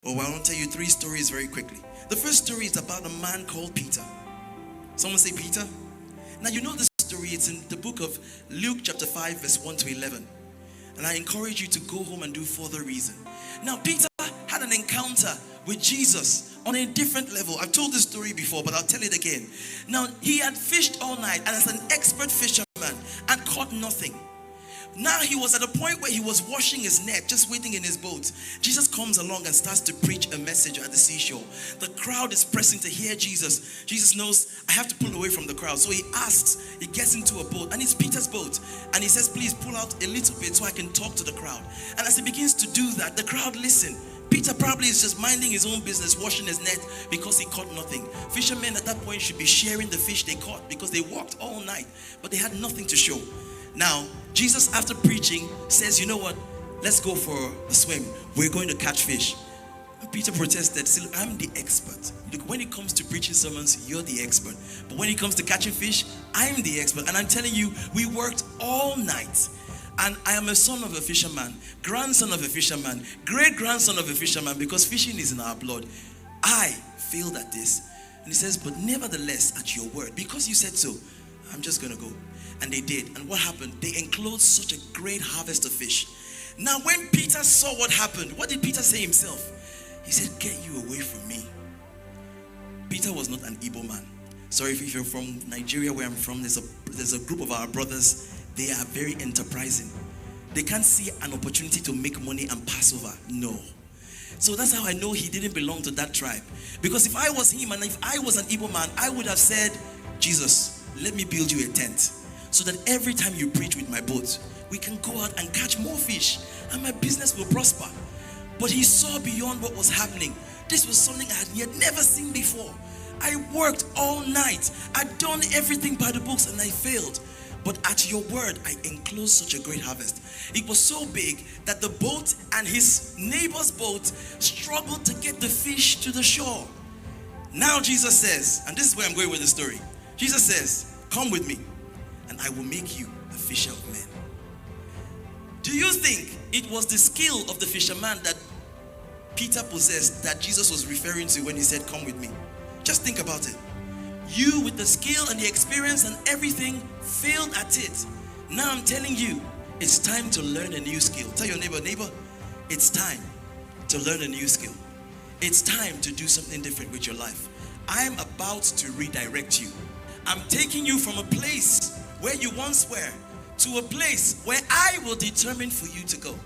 Oh, I want to tell you 3 stories very quickly. The first story is about a man called Peter. Someone say Peter. Now you know this story. It's in the book of Luke chapter 5 verse 1 to 11. And I encourage you to go home and do further reason. Now Peter had an encounter with Jesus on a different level. I've told this story before, but I'll tell it again. Now he had fished all night and as an expert fisherman and caught nothing. Now he was at a point where he was washing his net, just waiting in his boat. Jesus comes along and starts to preach a message at the seashore. The crowd is pressing to hear Jesus. Jesus knows, I have to pull away from the crowd. So he asks, he gets into a boat, and it's Peter's boat. And he says, please pull out a little bit so I can talk to the crowd. And as he begins to do that, the crowd listen. Peter probably is just minding his own business, washing his net because he caught nothing. Fishermen at that point should be sharing the fish they caught because they walked all night, but they had nothing to show. Now, Jesus, after preaching, says, you know what? Let's go for a swim. We're going to catch fish. And Peter protested, said, look, I'm the expert. Look, when it comes to preaching sermons, you're the expert. But when it comes to catching fish, I'm the expert. And I'm telling you, we worked all night. And I am a son of a fisherman, grandson of a fisherman, great-grandson of a fisherman, because fishing is in our blood. I failed at this. And he says, but nevertheless, at your word, because you said so, I'm just going to go. And they did. And what happened? They enclosed such a great harvest of fish. Now, when Peter saw what happened, what did Peter say himself? He said, get you away from me. Peter was not an Igbo man. Sorry if you're from Nigeria, where I'm from, there's a group of our brothers. They are very enterprising. They can't see an opportunity to make money and pass over. No. So that's how I know he didn't belong to that tribe. Because if I was him and if I was an Igbo man, I would have said, Jesus, let me build you a tent, so that every time you preach with my boat, we can go out and catch more fish and my business will prosper. But he saw beyond what was happening. This was something I had yet never seen before. I worked all night. I'd done everything by the books and I failed. But at your word, I enclosed such a great harvest. It was so big that the boat and his neighbor's boat struggled to get the fish to the shore. Now Jesus says, and this is where I'm going with the story. Jesus says, come with me, and I will make you a fisher of men. Do you think it was the skill of the fisherman that Peter possessed that Jesus was referring to when he said, come with me? Just think about it. You with the skill and the experience and everything failed at it. Now I'm telling you, it's time to learn a new skill. Tell your neighbor, it's time to learn a new skill. It's time to do something different with your life. I'm about to redirect you. I'm taking you from a place where you once were to a place where I will determine for you to go.